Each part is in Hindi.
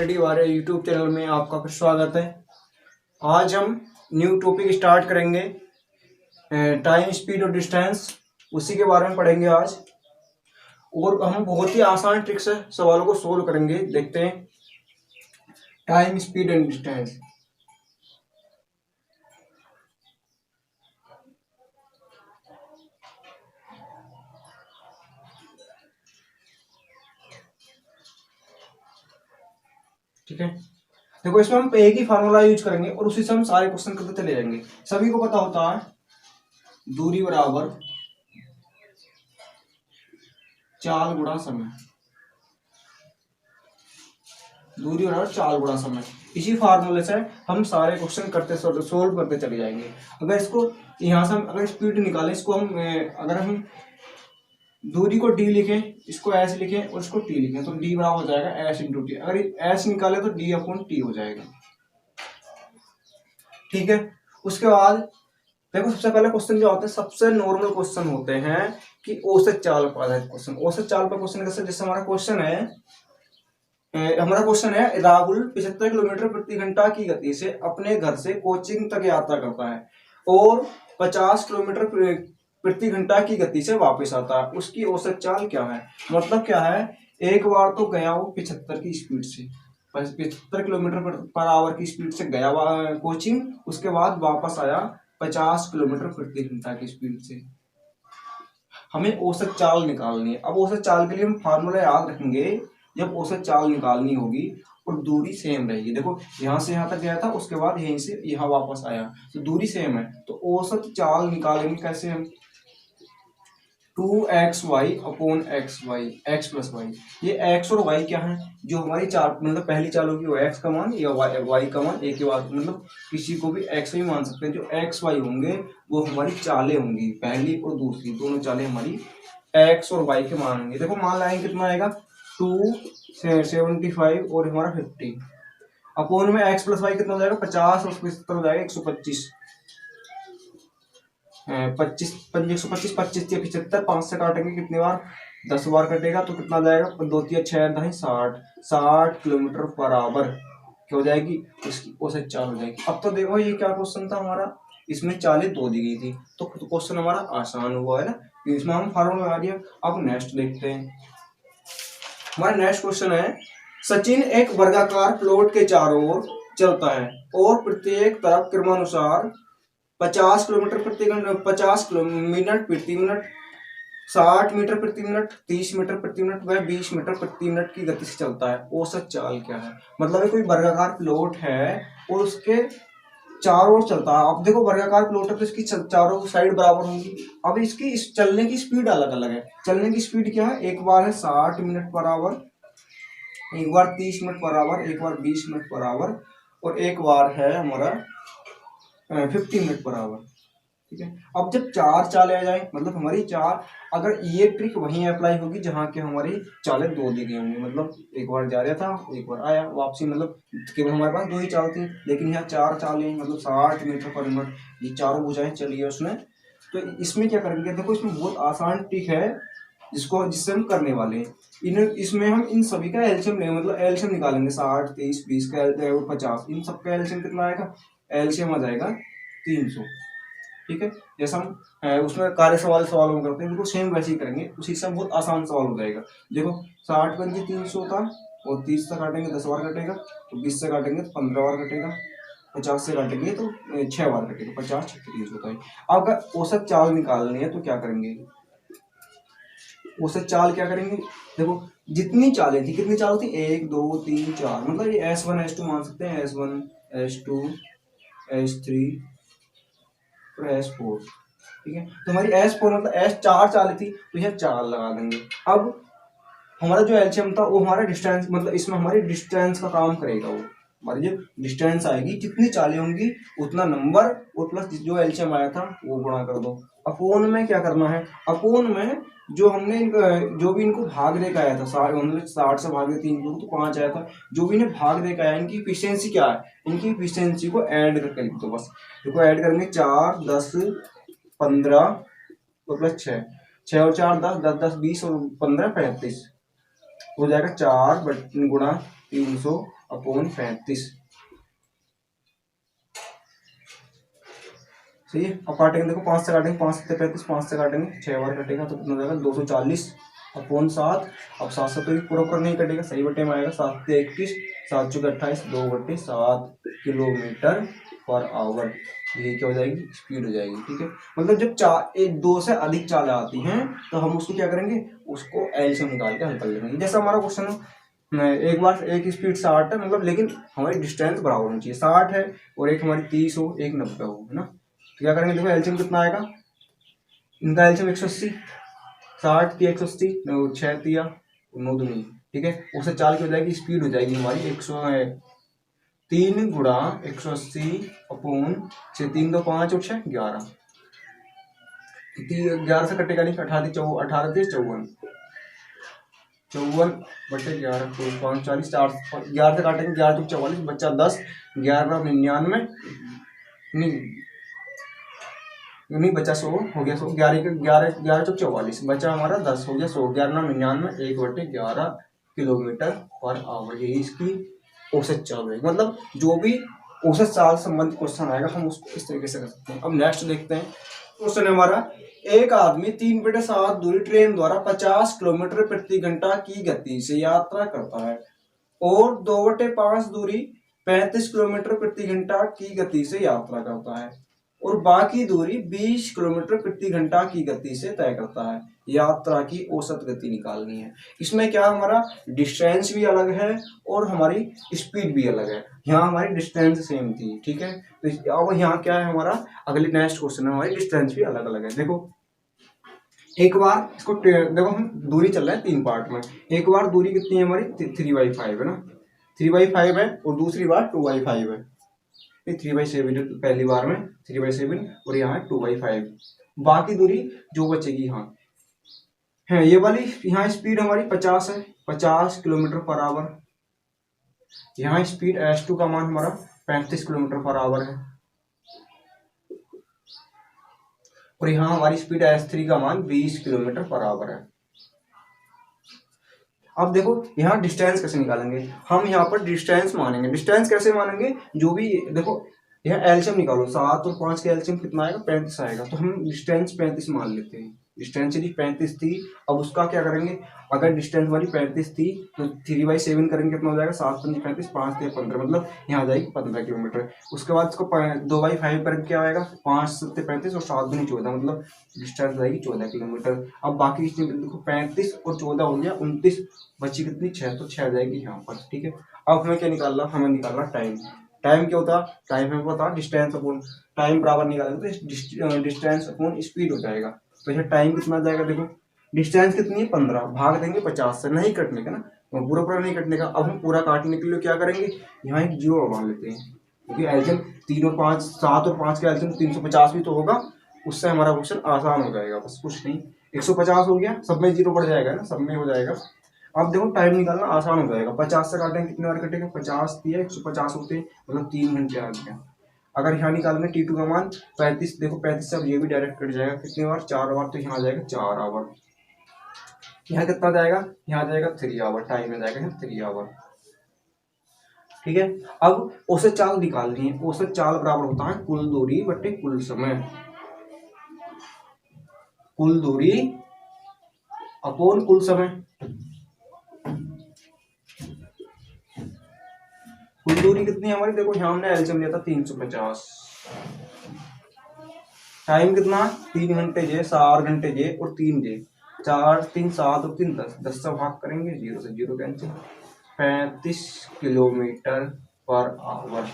स्टडी हमारे यूट्यूब चैनल में आपका फिर स्वागत है। आज हम न्यू टॉपिक स्टार्ट करेंगे, टाइम, स्पीड और डिस्टेंस, उसी के बारे में पढ़ेंगे आज। और हम बहुत ही आसान ट्रिक से सवालों को सोल्व करेंगे। देखते हैं टाइम, स्पीड एंड डिस्टेंस। ठीक है, देखो इसमें हम एक ही फार्मूला यूज करेंगे और उसी से हम सारे क्वेश्चन करते चले जाएंगे। सभी को पता होता है दूरी बराबर चाल गुणा समय। दूरी बराबर चाल गुणा समय, इसी फार्मूले से हम सारे क्वेश्चन करते सोल्व करते चले जाएंगे। अगर इसको यहाँ से हम अगर स्पीड निकालें, इसको हम अगर हम दूरी को डी लिखें, इसको एस लिखें और इसको टी लिखें तो डी बराबर हो जाएगा एस इंटू टी। अगर एस निकाले तो डी अपॉन टी हो जाएगा। ठीक है, उसके बाद देखो सबसे पहले क्वेश्चन जो होते हैं सबसे नॉर्मल क्वेश्चन होते हैं कि औसत चाल पर आधारित क्वेश्चन। औसत चाल पर क्वेश्चन कैसे, जैसे हमारा क्वेश्चन है राहुल 75 किलोमीटर प्रति घंटा की गति से अपने घर से कोचिंग तक यात्रा करता है और 50 किलोमीटर प्रति घंटा की गति से वापस आता है। उसकी औसत चाल क्या है? मतलब क्या है, एक बार तो गया वो 75 की स्पीड से, 75 किलोमीटर पर आवर की स्पीड से गया कोचिंग, उसके बाद वापस आया 50 किलोमीटर प्रति घंटा की स्पीड से। हमें औसत चाल निकालनी है। अब औसत चाल के लिए हम फार्मूला याद रखेंगे। जब औसत चाल निकालनी होगी और दूरी सेम रहेगी, देखो यहाँ से यहाँ तक गया था, उसके बाद यहीं से यहाँ वापस आया तो दूरी सेम है, तो औसत चाल निकालेंगे कैसे हम? 2xy upon x y, x plus y. ये x और y क्या है? जो हमारी चाल मतलब पहली चाल होगी वो x का मान या y का मान, एक ही बात, मतलब किसी को भी x भी मान सकते हैं। जो x y होंगे वो हमारी चालें होंगी, पहली और दूसरी दोनों चालें हमारी x और y के मान होंगे। देखो मान लाएंगे कितना आएगा, 275 और हमारा 50 अपोन में x प्लस वाई कितना हो जाएगा, 50 और 75 हो जाएगा 125। 25 125 25 से 75, 5 से काटेंगे कितनी बार, 10 बार कटेगा तो कितना जाएगा, 2 3 6 नहीं 60 किलोमीटर पर आवर क्या हो जाएगी, इसकी औसत चाल हो जाएगी। अब तो देखो ये क्या क्वेश्चन था हमारा, इसमें चालें दो दी गई थी तो क्वेश्चन हमारा आसान हुआ है ना, इसमें हम फार्मूला लगा दिया। अब नेक्स्ट देखते हैं, हमारा नेक्स्ट क्वेश्चन है, सचिन एक वर्गाकार प्लॉट के चारों ओर चलता है और प्रत्येक तरफ क्रमानुसार 50 किलोमीटर प्रति घंटा, 50 मिनट प्रति मिनट, 60 मीटर प्रति मिनट, 30 मीटर प्रति मिनट व 20 मीटर प्रति मिनट की गति से चलता है। औसत चाल क्या है? मतलब कोई वर्गाकार प्लॉट है और उसके चारों ओर चलता है। अब देखो वर्गाकार प्लॉट है तो इसकी चारों साइड बराबर होंगी। अब इसकी चलने की स्पीड अलग अलग है। चलने की स्पीड क्या है, एक बार है 60 मिनट पर आवर, एक बार 30 मिनट पर आवर, एक बार 20 मिनट पर आवर और एक बार है हमारा 50 मिनट पर आवर। ठीक है, अब जब चार चालें आ जाए, मतलब हमारी चार, अगर ये ट्रिक वहीं अप्लाई होगी जहां के हमारी चालें दो दी गई होंगी, मतलब एक बार जा रहा था एक बार आया वापसी, मतलब केवल हमारे पास दो ही चाल थी, लेकिन यहाँ चार चालें, मतलब 60 मीटर पर मिनट, ये चारों भुजाएं चली है उसने। तो इसमें क्या करेंगे, देखो इसमें बहुत आसान ट्रिक है जिससे हम करने वाले हैं। इसमें हम इन सभी का एलसीएम लेंगे, मतलब एलसीएम निकालेंगे, 60 30 20 का 50, इन सबका एलसीएम कितना आएगा, एलसीएम आ जाएगा 300। ठीक है, जैसा हम उसमें कार्य सवाल में करते हैं, बिल्कुल सेम वैसे ही करेंगे, उसी से बहुत आसान सवाल हो जाएगा। देखो 60 पर 300 था और 30 से काटेंगे 10 बार कटेगा, तो 20 से काटेंगे तो 15 बार कटेगा, 50 से काटेंगे तो 6 बार कटेगा, 50 6 30 होता है। अब अगर औसत चाल निकालनी है तो क्या करेंगे, औसत चाल क्या करेंगे, देखो जितनी चालें थी, कितनी चाल थी, 1 2 3 4, मतलब ये S1 S2 मान सकते हैं, S1 S2 S3 और S4। ठीक है, तो हमारी S4 मतलब S चार चालें थी तो यह 4 लगा देंगे। अब हमारा जो एलसीएम था वो हमारा डिस्टेंस, मतलब इसमें हमारी डिस्टेंस का काम करेगा। वो हमारी जो डिस्टेंस आएगी, जितनी चालें होंगी उतना नंबर और प्लस जो एलसीएम आया था वो गुणा कर दो। अपोन में क्या करना है, अपोन में जो हमने जो भी इनको भाग दे के आया था, 60 से भाग दे 3 तो 5 आया था, जो भी इन्हें भाग दे के आया, इनकी एफिशिएंसी क्या है, इनकी एफिशिएंसी को ऐड करके लिख दो बस। देखो ऐड करेंगे 4 10 15 और प्लस 6, 6 और 4 10, 10 10 20 और 15 35 हो जाएगा 4 गुणा 300 अपॉन 35। सही है। अब काटेंगे, देखो 5 से काटेंगे, 5 से 35, 5 से काटेंगे 6 बार कटेगा तो कितना हो जाएगा 240 अपॉन 7। अब 7 से तो भी पूरा पूरा नहीं कटेगा, सही बटे में आएगा 7 से 21, 7 चौके 28, 2/7 किलोमीटर पर आवर। ये क्या हो जाएगी, स्पीड हो जाएगी। ठीक है, मतलब जब एक दो से अधिक चालें आती हैं तो हम उसको क्या करेंगे, उसको एलसीएम निकाल के हल कर लेंगे। जैसा हमारा क्वेश्चन है, एक बार एक स्पीड 60 है, मतलब लेकिन हमारी डिस्टेंस बराबर होनी चाहिए, 60 है और एक हमारी 30 हो, एक 90 हो, है ना। तो क्या करेंगे, देखो एलसीएम कितना आएगा, इनका एलसीएम 180, 60 की 180, 6 दिया 9 दूनी, ठीक है, उससे 4 की हो जाएगी, स्पीड हो जाएगी हमारी 103 गुणा 180 अपॉन 6, 3 2 5 और 6 11, 11 से कटेगा नहीं, 18 54 बटे 11 तो 45, 4 11 से काटेंगे, 11 तो 44 बच्चा 10, 11 99 नहीं बचा 100 हो गया, 100 11 चौक 44 बचा हमारा 10 हो गया 100, 11 99 1/11 किलोमीटर पर आवर। यही इसकी औसत चाल है। मतलब जो भी औसत चाल संबंधित क्वेश्चन आएगा हम उसको इस तरीके से कर सकते हैं। अब नेक्स्ट देखते हैं क्वेश्चन है हमारा, एक आदमी 3/7 दूरी ट्रेन द्वारा 50 किलोमीटर प्रति घंटा की गति से यात्रा करता है और 2/5 दूरी 35 किलोमीटर प्रति घंटा की गति से यात्रा करता है और बाकी दूरी 20 किलोमीटर प्रति घंटा की गति से तय करता है। यात्रा की औसत गति निकालनी है। इसमें क्या हमारा डिस्टेंस भी अलग है और हमारी स्पीड भी अलग है। यहाँ हमारी डिस्टेंस सेम थी, ठीक है, तो अब यहाँ क्या है हमारा अगले नेक्स्ट क्वेश्चन में हमारी डिस्टेंस भी अलग अलग है। देखो एक बार इसको देखो हम दूरी चल रहा है 3 पार्ट में। एक बार दूरी कितनी है हमारी 3/5 है ना, 3/5 है और दूसरी बार 2/5 है। 3/7 पहली बार में 3/7 और यहाँ है 2/5। बाकी दूरी जो बचेगी यहाँ है ये वाली, यहाँ स्पीड हमारी 50 है, 50 किलोमीटर पर आवर। यहाँ स्पीड S2 का मान हमारा 35 किलोमीटर पर आवर है और यहाँ हमारी स्पीड S3 का मान 20 किलोमीटर पर आवर है। अब देखो यहाँ डिस्टेंस कैसे निकालेंगे, हम यहाँ पर डिस्टेंस मानेंगे। डिस्टेंस कैसे मानेंगे, जो भी देखो यहाँ एलसीएम निकालो, 7 और 5 का एलसीएम कितना आएगा 35 आएगा, तो हम डिस्टेंस 35 मान लेते हैं। डिस्टेंस यदि 35 थी, अब उसका क्या करेंगे, अगर डिस्टेंस वाली 35 थी तो 3/7 करेंगे, कितना हो जाएगा 7 5 35, 5 3 15, मतलब यहाँ आ जाएगी 15 किलोमीटर। उसके बाद इसको 2/5 करके क्या आएगा 5 7 35 और 7 दूनी 14, मतलब डिस्टेंस जाएगी 14 किलोमीटर। अब बाकी देखो 35 और 14 हो गया 29, बची कितनी 6, तो 6 जाएगी यहाँ पर। ठीक है, अब हमें क्या निकालना, हमें निकालना टाइम। टाइम क्या होता है, टाइम हमें पता डिस्टेंस अपॉन टाइम बराबर निकालेंगे तो डिस्टेंस अपॉन स्पीड हो जाएगा। तो ये टाइम कितना जाएगा, देखो डिस्टेंस कितनी है 15, भाग देंगे 50 से, नहीं कटने का ना, तो पूरा पूरा नहीं कटने का। अब हम पूरा काटने के लिए क्या करेंगे, यहाँ एक जीरो मान लेते हैं, क्योंकि एल्सियम 3 और 5 7 और 5 का एल्सियम 350 भी तो होगा, उससे हमारा क्वेश्चन आसान हो जाएगा, बस कुछ नहीं। 150 हो गया, सब में जीरो बढ़ जाएगा ना, सब में हो जाएगा। अब देखो टाइम निकालना आसान हो जाएगा, 50 से काटेंगे कितने बार कटेगा, 50 दिया 150 होते हैं, मतलब 3 घंटे आ गया। अगर यहाँ निकालेंगे T2 का मान 35, देखो 35 से अब ये भी डायरेक्ट कट जाएगा, कितनी बार 4 बार, तो यहाँ आ जाएगा 4 आवर। यहाँ कितना जाएगा, यहाँ आ जाएगा 3 आवर, टाइम में जाएगा 3 आवर। ठीक है, अब औसत चाल निकालनी है। औसत चाल बराबर होता है कुल दूरी बटे कुल समय। कुल दूरी अपॉन कुल समय। कुल दूरी कितनी है हमारी, देखो यहाँ हमने एलसीएम लिया था 350। टाइम कितना 3 घंटे जे, 4 घंटे जे और 3 जे, 4 3 7 और 3 10, 10 से भाग करेंगे, 0 से 0 कैंसिल, 35 किलोमीटर पर आवर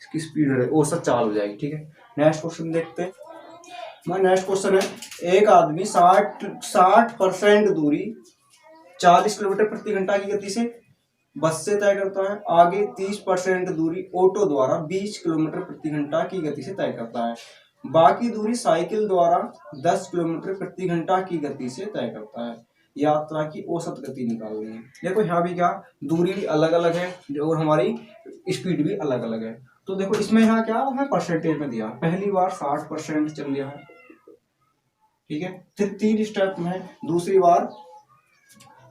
इसकी स्पीड है, औसत चाल हो जाएगी। ठीक है, नेक्स्ट क्वेश्चन देखते हैं। हमारा नेक्स्ट क्वेश्चन है, एक आदमी 60% दूरी 40 किलोमीटर प्रति घंटा की गति से बस से तय करता है। आगे 30% दूरी ऑटो द्वारा 20 किलोमीटर प्रति घंटा की गति से तय करता है। बाकी दूरी साइकिल द्वारा 10 किलोमीटर प्रति घंटा की गति से तय करता है। यात्रा की औसत गति निकालनी है। देखो यहाँ भी क्या दूरी भी अलग अलग है और हमारी स्पीड भी अलग अलग है। तो देखो इसमें यहाँ क्या हमें परसेंटेज में दिया, पहली बार 60% चल लिया है, ठीक है, फिर 3 स्टेप में दूसरी बार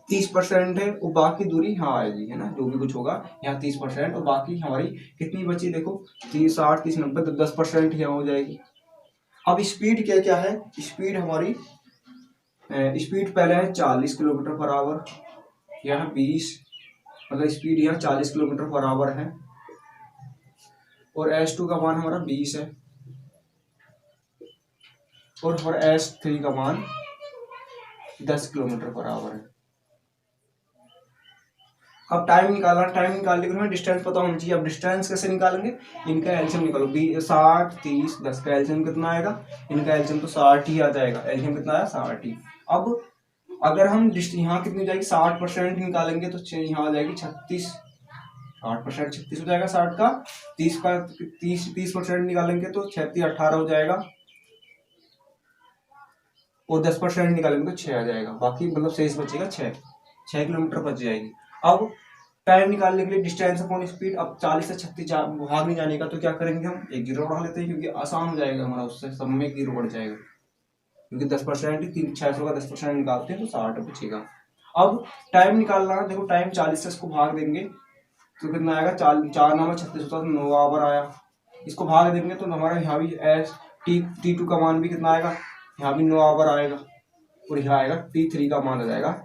30% है और बाकी दूरी यहाँ आएगी, है ना, जो भी कुछ होगा यहाँ 30% और बाकी हमारी कितनी बची देखो 30 60 30 90 तो 10% यहाँ हो जाएगी। अब स्पीड क्या क्या है, स्पीड हमारी स्पीड पहले है 40 किलोमीटर पर आवर, यहाँ 20 मतलब स्पीड यहाँ 40 किलोमीटर पर आवर है और S2 का मान हमारा 20 है और हमारा S3 का मान 10 किलोमीटर पर आवर है। अब टाइम निकालना, टाइम निकालने के लिए हमें डिस्टेंस पता होना चाहिए। अब डिस्टेंस कैसे निकालेंगे, इनका एलसीएम निकालो 60 30 10 का एलसीएम कितना आएगा, इनका एलसीएम तो 60 ही आ जाएगा, एलसीएम कितना आया 60 ही। अब अगर हम यहाँ कितनी जाएगी 60% निकालेंगे तो यहाँ आ जाएगी 36, 60% 36 हो जाएगा 60 का, 30% निकालेंगे तो 36 18 हो जाएगा और 10% निकालेंगे तो 6 आ जाएगा, बाकी मतलब शेष बचेगा 6 किलोमीटर बच जाएगी। अब टाइम निकालने के लिए डिस्टेंस अपॉन स्पीड, अब 40 से 36 भाग नहीं जाने का तो क्या करेंगे हम एक जीरो बढ़ा लेते हैं क्योंकि आसान हो जाएगा हमारा, उससे सब में एक जीरो बढ़ जाएगा क्योंकि 10% ही 600 का 10% निकालते हैं तो 60 बचेगा। अब टाइम निकालना है, देखो टाइम 40 से इसको भाग देंगे तो कितना आएगा 4 9 36 होता है 9 आवर आया, इसको भाग देंगे तो हमारा यहाँ भी T2 का मान भी कितना आएगा, यहाँ भी 9 आवर आएगा और यहाँ आएगा T3 का मान आ जाएगा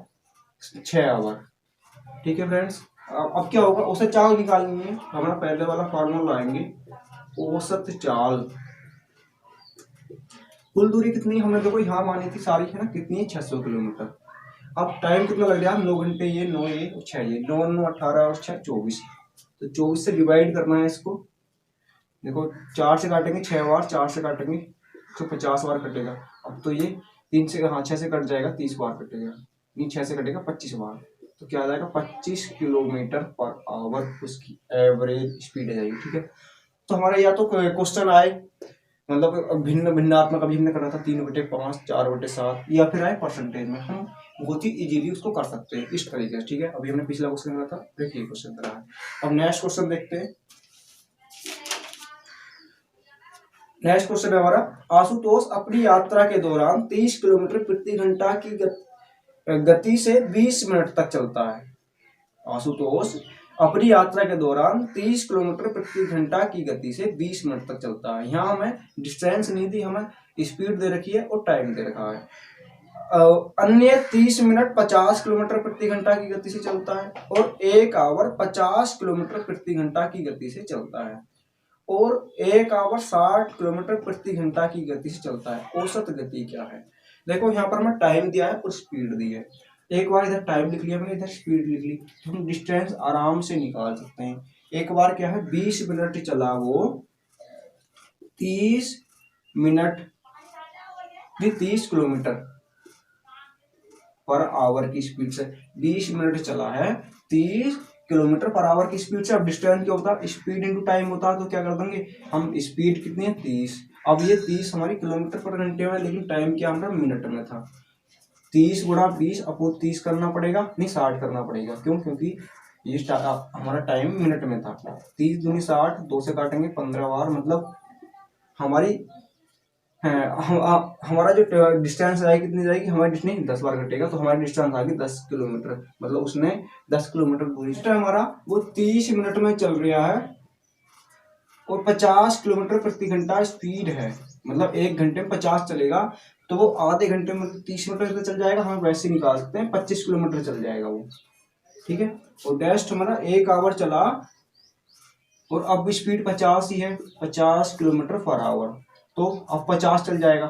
6 आवर। ठीक है फ्रेंड्स, अब क्या होगा, औसत चाल निकालनी है, हमारा पहले वाला फार्मूला लाएंगे, औसत चाल। कुल दूरी कितनी हमने देखो यहाँ मानी थी सारी, है ना, कितनी है 600 किलोमीटर। अब टाइम कितना लग रहा है, 9 घंटे ये 9 ये 6 ये 9 9 18 और 6 24, तो 24 से डिवाइड करना है इसको। देखो 4 से काटेंगे 6 बार, 4 से काटेंगे तो 50 बार कटेगा। अब तो ये 3 से, हाँ 6 से कट जाएगा 30 बार कटेगा, नहीं 6 से कटेगा 25 बार, तो क्या आ जाएगा 25 किलोमीटर पर आवर उसकी एवरेज स्पीड आ जाएगी। ठीक है, तो हमारा या तो क्वेश्चन आए मतलब भिन्न भिन्नात्मक अभिन्न करना था 3/5 4/7 या फिर आए परसेंटेज में, हम बहुत ही इजीली उसको कर सकते हैं इस तरीके से। ठीक है, अभी हमने पिछला क्वेश्चन करा था, देखिए क्वेश्चन करा है। अब नेक्स्ट क्वेश्चन देखते हैं। नेक्स्ट क्वेश्चन है हमारा, आशुतोष अपनी यात्रा के दौरान 30 किलोमीटर प्रति घंटा की गति से 20 मिनट तक चलता है। आशुतोष अपनी यात्रा के दौरान 30 किलोमीटर प्रति घंटा की गति से 20 मिनट तक चलता है। यहाँ हमें डिस्टेंस नहीं दी, हमें स्पीड दे रखी है और टाइम दे रखा है। अन्य 30 मिनट 50 किलोमीटर प्रति घंटा की गति से चलता है और 1 आवर 50 किलोमीटर प्रति घंटा की गति से चलता है और 1 आवर 60 किलोमीटर प्रति घंटा की गति से चलता है। औसत गति क्या है, देखो यहाँ पर हमें टाइम दिया है और स्पीड दी है। एक बार इधर टाइम लिख लिया मैंने, इधर स्पीड लिख ली, तो हम डिस्टेंस आराम से निकाल सकते हैं। एक बार क्या है 20 मिनट चला वो 30 मिनट 30 किलोमीटर पर आवर की स्पीड से 20 मिनट चला है 30 किलोमीटर पर आवर की स्पीड से। अब डिस्टेंस क्या होता है, स्पीड इंटू टाइम होता है, तो क्या कर देंगे हम, स्पीड कितनी है 30, अब ये 30 हमारी किलोमीटर पर घंटे में, लेकिन टाइम क्या हमारा मिनट में था, 30 गुणा 20 अपोज 30 करना पड़ेगा, नहीं 60 करना पड़ेगा, क्यों, क्योंकि ये हमारा टाइम मिनट में था। 30 दूनी 60, 2 से काटेंगे 15 बार, मतलब हमारी हमारा जो डिस्टेंस आएगी कितनी जाएगी, हमारी डिस्टेंस 10 बार घटेगा तो हमारी डिस्टेंस आ गई 10 किलोमीटर, मतलब उसने 10 किलोमीटर दूरी से हमारा वो 30 मिनट में चल रहा है और 50 किलोमीटर प्रति घंटा स्पीड है, मतलब 1 घंटे में 50 चलेगा, तो वो आधे घंटे में 30 मिनट चल जाएगा, हम वैसे निकाल सकते हैं 25 किलोमीटर चल जाएगा वो। ठीक है, और डैस्ट हमारा 1 आवर चला और अब स्पीड 50 ही है, 50 किलोमीटर पर आवर, तो अब 50 चल जाएगा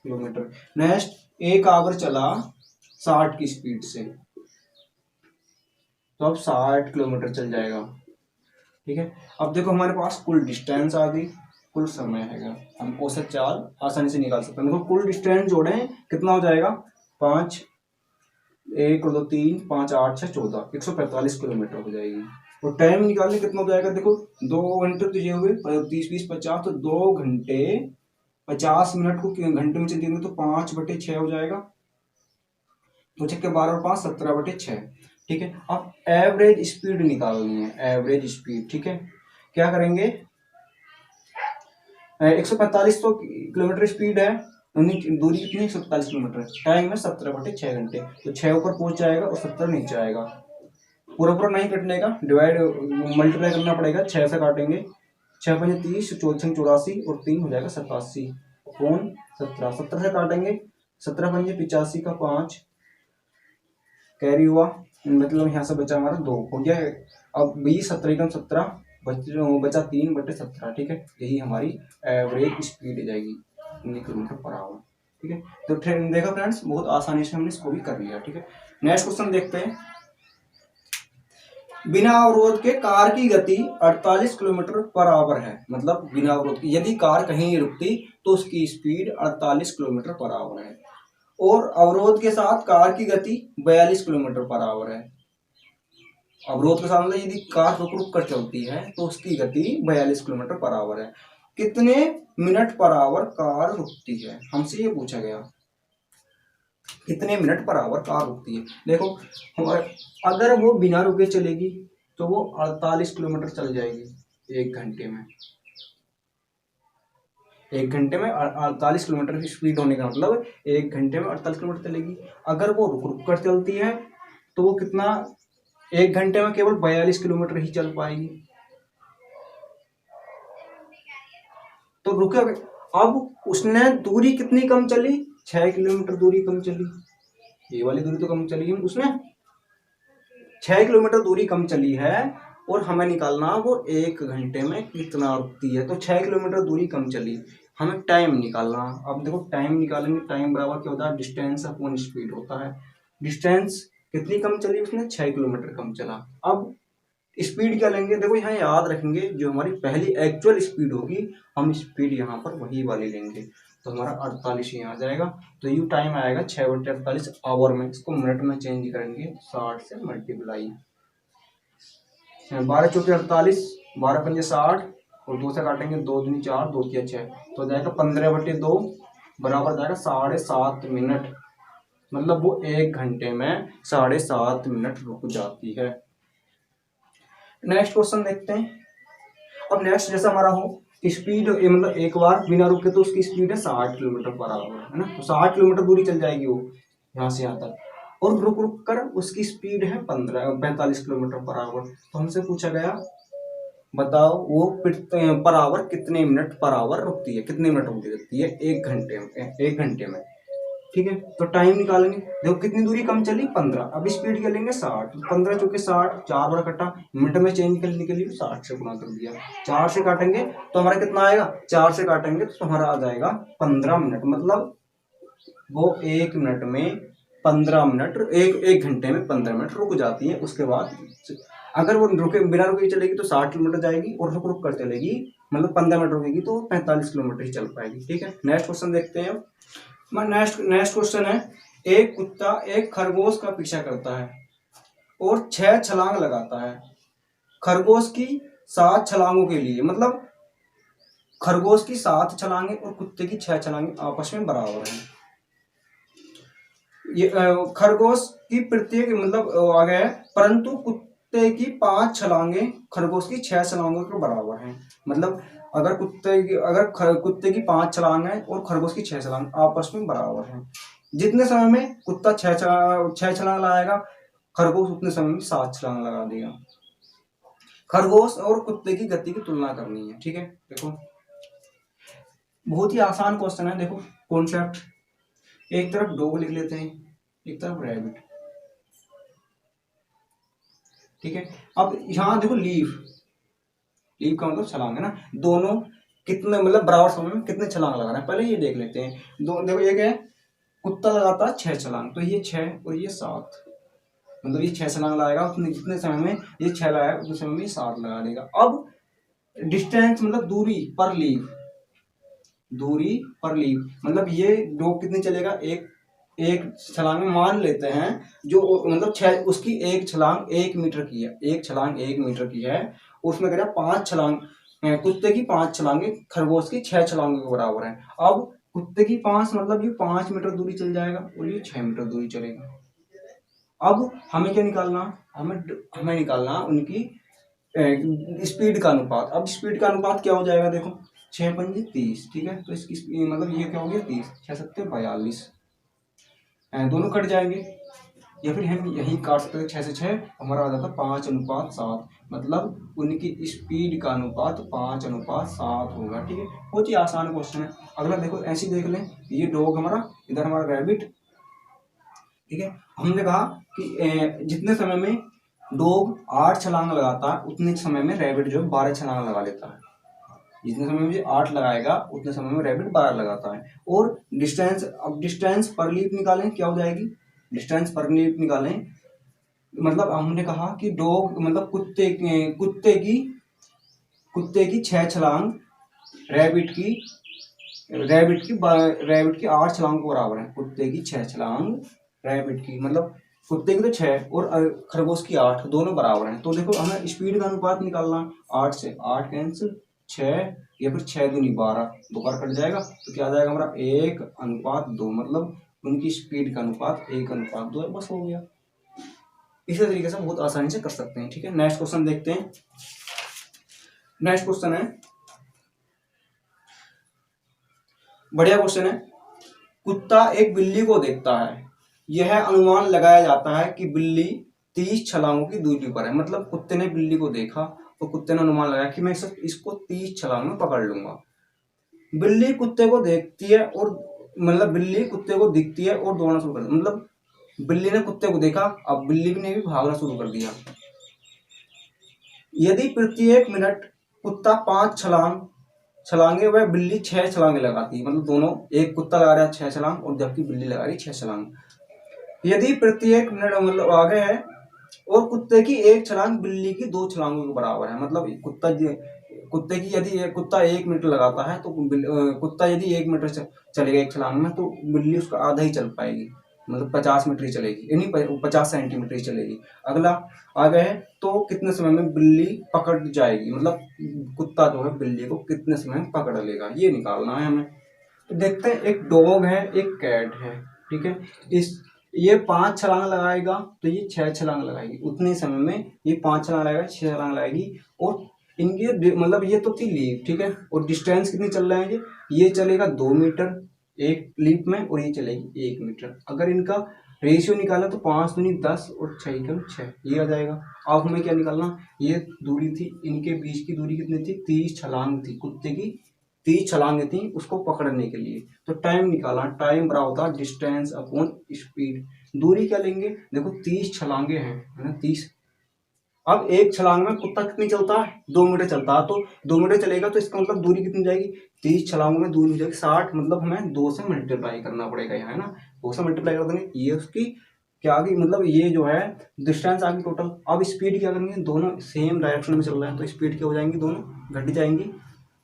किलोमीटर। नेक्स्ट 1 आवर चला 60 की स्पीड से, तो अब 60 किलोमीटर चल जाएगा। ठीक है, अब देखो हमारे पास कुल डिस्टेंस आ गई, कुल समय है, हम औसत चाल आसानी से निकाल सकते हैं। देखो कुल डिस्टेंस जोड़े कितना हो जाएगा, 5 1 2 3 5 8 6 14 145 किलोमीटर हो जाएगी। और टाइम निकालने कितना हो जाएगा, देखो 2 घंटे तो ये हुए 30 20 50, तो 2 घंटे 50 मिनट को घंटे में चलेंगे तो 5/6 हो जाएगा, तो 6 के 12 और 5 17/6। ठीक है, अब एवरेज स्पीड निकालनी है, एवरेज स्पीड। ठीक है, क्या करेंगे, 145 तो किलोमीटर स्पीड है उन्हीं दूरी कितनी 147 किलोमीटर है। टाइम है 17/6 घंटे। तो 6 ऊपर पहुंच जाएगा और 17 नीचे आएगा। पूरा पूरा नहीं कटने का, डिवाइड मल्टीप्लाई करना पड़ेगा। 6 से काटेंगे, 6 पंजे 30, 14 छंग 84 और 3 हो जाएगा 87 कौन 17। 17 से काटेंगे, 17 पंजे 85 का 5 कैरी हुआ, मतलब यहाँ से बचा हमारा 2 हो गया। अब 20 17 कम 17 बचा 3/17। ठीक है, यही हमारी एवरेज स्पीड जाएगी 19 किलोमीटर पर आवर। ठीक है, तो देखा फ्रेंड्स, बहुत आसानी से हमने इसको भी कर लिया। ठीक है, नेक्स्ट क्वेश्चन देखते हैं। बिना अवरोध के कार की गति 48 किलोमीटर पर आवर है। मतलब बिना अवरोध की यदि कार कहीं नहीं रुकती तो उसकी स्पीड 48 किलोमीटर पर आवर है, और अवरोध के साथ कार की गति 42 किलोमीटर पर आवर है। अवरोध के साथ यदि कार रुक रुक कर चलती है तो उसकी गति 42 किलोमीटर पर आवर है। कितने मिनट पर आवर कार रुकती है, हमसे ये पूछा गया। कितने मिनट पर आवर कार रुकती है। देखो, अगर वो बिना रुके चलेगी तो वो 48 किलोमीटर चल जाएगी 1 घंटे में। 1 घंटे में 48 किलोमीटर की स्पीड होने का मतलब 1 घंटे में 48 किलोमीटर चलेगी। अगर वो रुक रुक कर चलती है तो वो कितना, 1 घंटे में केवल 42 किलोमीटर ही चल पाएगी। तो रुके, अब उसने दूरी कितनी कम चली, 6 किलोमीटर दूरी कम चली। ये वाली दूरी तो कम चली है, उसने 6 किलोमीटर दूरी कम चली है, और हमें निकालना वो 1 घंटे में कितना रुकती है। तो 6 किलोमीटर दूरी कम चली, हमें टाइम निकालना। अब देखो टाइम निकालेंगे, टाइम बराबर क्या होता है, डिस्टेंस अपॉन स्पीड होता है। डिस्टेंस कितनी कम चली उसने, 6 किलोमीटर कम चला। अब स्पीड क्या लेंगे, देखो यहाँ याद रखेंगे जो हमारी पहली एक्चुअल स्पीड होगी, हम स्पीड यहाँ पर वही वाली लेंगे। तो हमारा 48 यहाँ आ जाएगा। तो यू टाइम आएगा 6/48 आवर में। इसको मिनट में चेंज करेंगे, 60 से मल्टीप्लाई, 12 चौके 48, 12 पंजे 60 और 2 से काटेंगे, 2 दूनी 4, 2 तिया 6, तो जाएगा 15/2 बराबर जाएगा 7.5 मिनट। मतलब वो 1 घंटे में 7.5 मिनट रुक जाती है। नेक्स्ट क्वेश्चन देखते हैं। अब नेक्स्ट जैसा हमारा हो स्पीड, मतलब एक बार बिना रुके तो उसकी स्पीड है 60 किलोमीटर पर आवर, है ना। तो 60 किलोमीटर दूरी चल जाएगी वो यहाँ से यहाँ तक, और रुक रुक कर उसकी स्पीड है 45 किलोमीटर पर आवर। तो हमसे पूछा गया, बताओ वो पर आवर कितने मिनट पर आवर रुकती है, कितने मिनट रुकती है 1 घंटे में, 1 घंटे में। ठीक है, तो टाइम निकालेंगे। देखो कितनी दूरी कम चली, 15। अब स्पीड क्या लेंगे, 60। 15 चौके 60, 4 बड़ा कट्टा, मिनट में चेंज करने के लिए 60 से गुणा कर दिया। 4 से काटेंगे तो हमारा कितना आएगा, 4 से काटेंगे तो हमारा आ जाएगा 15 मिनट। मतलब वो 1 मिनट में 15 मिनट, एक घंटे में 15 मिनट रुक जाती है। उसके बाद अगर वो रुके बिना रुके चलेगी तो 60 किलोमीटर जाएगी, और रुक रुक कर चलेगी मतलब 15 मिनट रुकेगी तो 45 किलोमीटर ही चल पाएगी। ठीक है, नेक्स्ट क्वेश्चन देखते हैं। नेक्स्ट क्वेश्चन है, एक कुत्ता एक खरगोश का पीछा करता है और 6 छलांग लगाता है। खरगोश की 7 छलांगों के लिए, मतलब खरगोश की 7 छलांगे और कुत्ते की 6 छलांगे आपस में बराबर हैं। ये खरगोश की प्रत्येक मतलब आ गया है, परंतु कुत्ते की 5 छलांगे खरगोश की 6 छलांगों के बराबर हैं। मतलब अगर कुत्ते की 5 छलांग है और खरगोश की 6 छलांग आपस में बराबर हैं, जितने समय में कुत्ता 6 छलांग लगाएगा, खरगोश उतने समय में 7 छलांग लगा देगा। खरगोश और कुत्ते की गति की तुलना करनी है। ठीक है, देखो बहुत ही आसान क्वेश्चन है। देखो कॉन्सेप्ट, एक तरफ डॉग लिख लेते हैं, एक तरफ रैबिट। ठीक है, अब यहाँ देखो लीफ का मतलब छलांग है ना। दोनों कितने मतलब बराबर समय में कितने छलांग लगा रहे हैं, पहले ये देख लेते हैं। देखो एक है कुत्ता लगाता है 6 छलांग, तो ये 6 और ये 7, मतलब ये 6 छलांग लगाएगा उतने जितने समय में ये 6 लगाएगा उतने समय में 7 लगा देगा। अब डिस्टेंस मतलब दूरी पर लीफ मतलब ये डॉग कितनी चलेगा, एक छलांग में मान लेते हैं जो मतलब 6, उसकी एक छलांग 1 मीटर की है, एक छलांग 1 मीटर की है। उसमें कह रहा 5 छलांग, कुत्ते की 5 छलांगे खरगोश की 6 छलांगों के बराबर है। अब कुत्ते की 5 मतलब ये 5 मीटर दूरी चल जाएगा और ये 6 मीटर दूरी चलेगा। अब हमें क्या निकालना, हमें निकालना उनकी स्पीड का अनुपात। अब स्पीड का अनुपात क्या हो जाएगा, देखो 6 पंजे 30, ठीक है। तो इसकी मतलब ये क्या हो गया 30, 6 सत्ते 42, दोनों कट जाएंगे। या फिर हम यही काट सकते हैं 6 से 6, हमारा आ जाता 5:7, मतलब उनकी स्पीड का अनुपात 5:7 होगा, ठीक है। बहुत ही आसान क्वेश्चन है। अगला देखो, ऐसे देख लें, ये डॉग हमारा, इधर हमारा रैबिट, ठीक है। हमने कहा कि जितने समय में डॉग 8 छलांग लगाता है, उतने समय में रैबिट जो है 12 छलांग लगा लेता है। जितने समय में 8 लगाएगा, उतने समय में रैबिट 12 लगाता है। और डिस्टेंस, अब डिस्टेंस पर लीप निकालें, क्या हो जाएगी, डिस्टेंस पर लीप निकालें, मतलब हमने कहा कि डॉग मतलब कुत्ते की 6 छलांग रैबिट की रैबिट की 8 छलांग के बराबर है। कुत्ते की 6 छलांग रैबिट की, मतलब कुत्ते की तो 6 और खरगोश की 8, दोनों बराबर हैं। तो देखो हमें स्पीड का अनुपात निकालना, 8 से 8 कैंसिल, 6 या फिर 6 दूनी 12, 2 बार कट जाएगा, तो क्या आ जाएगा हमारा 1:2, मतलब उनकी स्पीड का अनुपात 1:2 है, बस हो गया। इसी तरीके से बहुत आसानी से कर सकते हैं, ठीक है। नेक्स्ट क्वेश्चन देखते हैं। नेक्स्ट क्वेश्चन है, बढ़िया क्वेश्चन है। कुत्ता एक बिल्ली को देखता है, यह अनुमान लगाया जाता है कि बिल्ली 30 छलांगों की दूरी पर है। मतलब कुत्ते ने बिल्ली को देखा, तो कुत्ते ने अनुमान लगाया कि मैं इसको 30 छलांग में पकड़ लूंगा। बिल्ली कुत्ते को देखती है और मतलब बिल्ली कुत्ते को दिखती है और दौड़ना शुरू कर दिया, मतलब बिल्ली ने कुत्ते को देखा, अब बिल्ली ने भी भागना शुरू कर दिया। यदि प्रत्येक मिनट कुत्ता 5 छलांगे, वह बिल्ली 6 छलांगे लगाती है, मतलब दोनों, एक कुत्ता लगा रहा है 6 छलांग और जबकि बिल्ली लगा रही 6 छलांग। यदि प्रत्येक मिनट, मतलब आगे है, और कुत्ते की 1 छलांग बिल्ली की 2 छलांगों के बराबर है। मतलब कुत्ते की यदि कुत्ता 1 मीटर लगाता है, तो कुत्ता यदि 1 मीटर चलेगा 1 छलांग में, तो बिल्ली उसका आधा ही चल पाएगी, मतलब 50 मीटर ही चलेगी, यानी 50 सेंटीमीटर ही चलेगी। अगला आगे है, तो कितने समय में बिल्ली पकड़ जाएगी, मतलब कुत्ता जो है बिल्ली को कितने समय में पकड़ लेगा, ये निकालना है हमें। तो देखते हैं, एक डॉग है, एक कैट है, ठीक है। ये 5 छलांग लगाएगा, तो ये 6 छलांग लगाएगी, उतने समय में ये 5 छलांग लगाएगा, 6 छलांग लगाएगी। और इनके मतलब ये तो थी लीप, ठीक है। और डिस्टेंस कितनी चल रहा है, ये चलेगा 2 मीटर एक लीप में, और ये चलेगी 1 मीटर। अगर इनका रेशियो निकाला तो 5 दूनी 10 और 6 कम 6, ये आ जाएगा। अब हमें क्या निकालना, ये दूरी थी, इनके बीच की दूरी कितनी थी, 30 छलांग थी, कुत्ते की 30 छलांगे थी उसको पकड़ने के लिए। तो टाइम निकाला, टाइम बराबर होता है डिस्टेंस अपॉन स्पीड। दूरी क्या लेंगे, देखो 30 छलांगे हैं, है ना, 30। अब एक छलांग में कुत्ता कितनी चलता है, 2 मीटर चलता है, तो 2 मीटर चलेगा, तो इसका मतलब दूरी कितनी जाएगी, 30 छलांगों में दूरी हो जाएगी 60, मतलब हमें 2 से मल्टीप्लाई करना पड़ेगा यहाँ, है ना। 2 से मल्टीप्लाई कर देंगे, ये उसकी क्या आ गई, मतलब ये जो है डिस्टेंस आ गई टोटल। अब स्पीड क्या करेंगे, दोनों सेम डायरेक्शन में चल रहे हैं, तो स्पीड क्या हो जाएंगी, दोनों घट जाएंगी।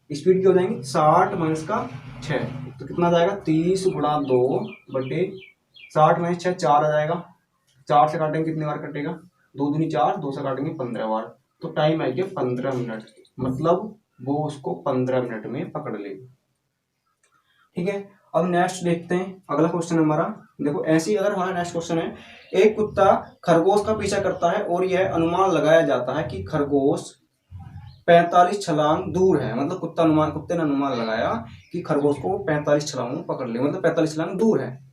स्पीड क्या हो जाएंगी, 60 माइनस का 6, तो कितना जाएगा, 30 गुणा 2 बटे 60 माइनस 6, 4 आ जाएगा। 4 से काटेंगे कितनी बार कटेगा, 2 दूनी 4, 2 से काटेंगे 15 बार, तो टाइम आएगा 15 मिनट, मतलब वो उसको 15 मिनट में पकड़ लेगी, ठीक है। अब नेक्स्ट देखते हैं, अगला क्वेश्चन हमारा, देखो ऐसी अगर हमारा नेक्स्ट क्वेश्चन है, एक कुत्ता खरगोश का पीछा करता है और यह अनुमान लगाया जाता है कि खरगोश 45 छलांग दूर है, मतलब कुत्ते ने अनुमान लगाया कि खरगोश को 45 छलांग पकड़ ले, मतलब 45 छलांग दूर है।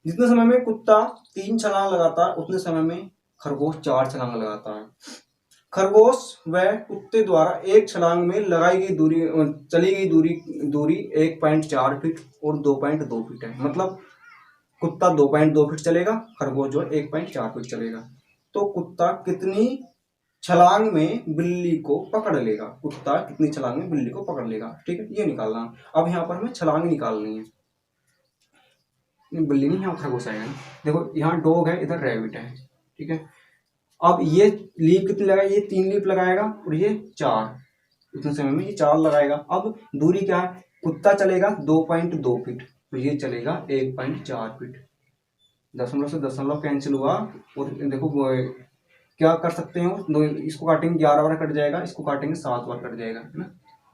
जितने समय में कुत्ता 3 छलांग लगाता है, उतने समय में खरगोश 4 छलांग लगाता है। खरगोश व कुत्ते द्वारा एक छलांग में लगाई गई दूरी, चली गई दूरी 1.4 फीट और 2.2 फीट है। मतलब कुत्ता 2.2 फीट चलेगा, खरगोश जो 1.4 फीट चलेगा। तो कुत्ता कितनी छलांग में बिल्ली को पकड़ लेगा, कुत्ता कितनी छलांग में बिल्ली को पकड़ लेगा, ठीक है, ये निकालना। अब यहाँ पर हमें छलांग निकालनी है, बिल्ली नहीं, यहाँ खरगोश आएगा ना। देखो यहाँ डॉग है, इधर रैबिट है, ठीक है। अब ये लीप कितनी लगाएगा, ये 3 लीप लगाएगा और ये 4, इतने समय में ये 4 लगाएगा। अब दूरी क्या है, कुत्ता चलेगा 2.2 फीट, तो ये चलेगा 1.4 फीट। दशमलव से दशमलव कैंसिल हुआ, और देखो क्या कर सकते हैं, इसको काटेंगे 11 बार कट जाएगा, इसको काटेंगे 7 बार कट जाएगा, है ना।